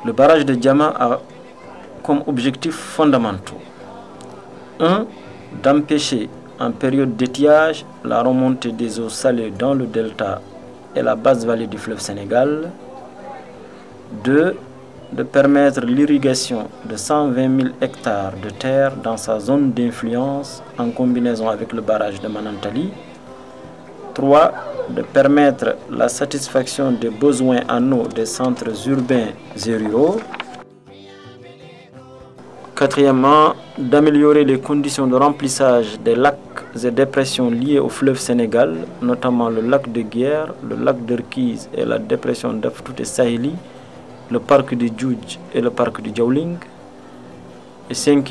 Le barrage de Diama a comme objectifs fondamentaux 1. D'empêcher en période d'étiage la remontée des eaux salées dans le delta et la basse vallée du fleuve Sénégal. 2. De permettre l'irrigation de 120 000 hectares de terre dans sa zone d'influence en combinaison avec le barrage de Manantali. 3. De permettre la satisfaction des besoins en eau des centres urbains et ruraux. 4. D'améliorer les conditions de remplissage des lacs et dépressions liées au fleuve Sénégal, notamment le lac de Guiers, le lac d'Erkiz et la dépression d'Aftout et Saheli, le parc du Djoudj et le parc du Djawling. Et 5.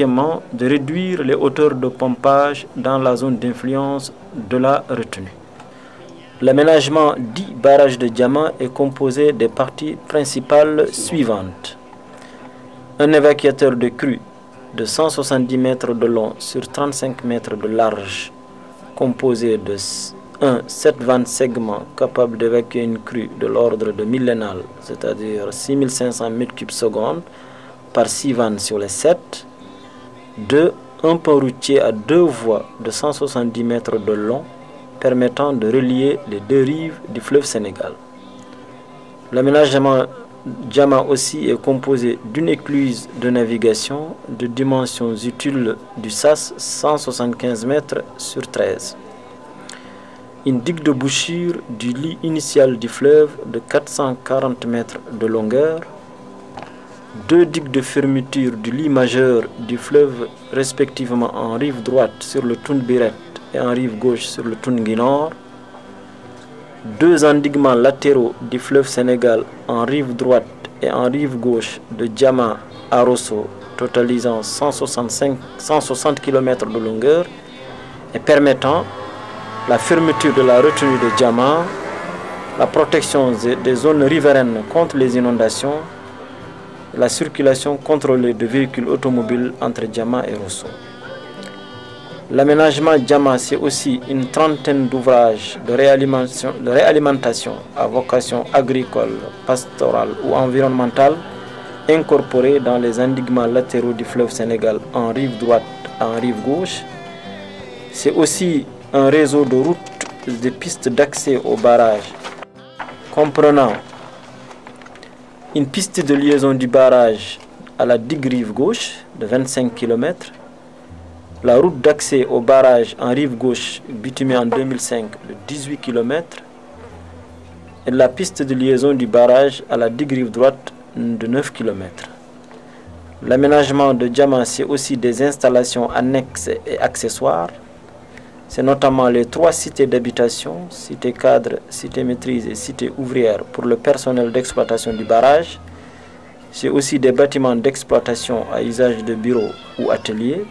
De réduire les hauteurs de pompage dans la zone d'influence de la retenue. L'aménagement dit barrage de Diama est composé des parties principales suivantes. Un évacuateur de crue de 170 mètres de long sur 35 mètres de large, composé de 7 vannes segments capables d'évacuer une crue de l'ordre de millénal, c'est-à-dire 6500 m3 par 6 vannes sur les 7. 2. Un pont routier à 2 voies de 170 mètres de long, permettant de relier les 2 rives du fleuve Sénégal. L'aménagement Diama aussi est composé d'une écluse de navigation de dimensions utiles du SAS 175 mètres sur 13. Une digue de bouchure du lit initial du fleuve de 440 mètres de longueur. 2 digues de fermeture du lit majeur du fleuve respectivement en rive droite sur le Toun Biret et en rive gauche sur le Toun Nord. 2 endiguements latéraux du fleuve Sénégal en rive droite et en rive gauche de Diama à Rosso, totalisant 160 km de longueur et permettant la fermeture de la retenue de Diama, la protection des zones riveraines contre les inondations, la circulation contrôlée de véhicules automobiles entre Diama et Rosso. L'aménagement Diama, c'est aussi une trentaine d'ouvrages de réalimentation à vocation agricole, pastorale ou environnementale incorporés dans les endiguements latéraux du fleuve Sénégal en rive droite et en rive gauche. C'est aussi un réseau de routes et de pistes d'accès au barrage, comprenant une piste de liaison du barrage à la digue rive gauche de 25 km, la route d'accès au barrage en rive gauche bitumée en 2005 de 18 km et la piste de liaison du barrage à la digue rive droite de 9 km. L'aménagement de Diama, c'est aussi des installations annexes et accessoires. C'est notamment les 3 cités d'habitation, cité cadre, cité maîtrise et cité ouvrière pour le personnel d'exploitation du barrage. C'est aussi des bâtiments d'exploitation à usage de bureaux ou ateliers.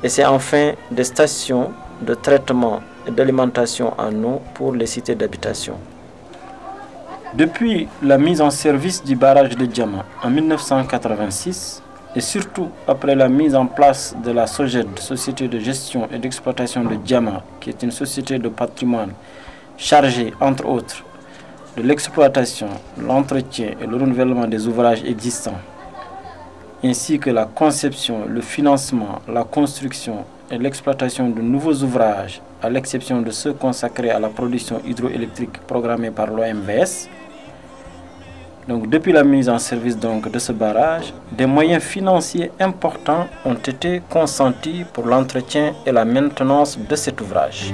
Et c'est enfin des stations de traitement et d'alimentation en eau pour les cités d'habitation. Depuis la mise en service du barrage de Diama en 1986, et surtout après la mise en place de la SOGED, Société de gestion et d'exploitation de Diama, qui est une société de patrimoine chargée, entre autres, de l'exploitation, l'entretien et le renouvellement des ouvrages existants, ainsi que la conception, le financement, la construction et l'exploitation de nouveaux ouvrages, à l'exception de ceux consacrés à la production hydroélectrique programmée par l'OMVS. Donc, depuis la mise en service de ce barrage, des moyens financiers importants ont été consentis pour l'entretien et la maintenance de cet ouvrage.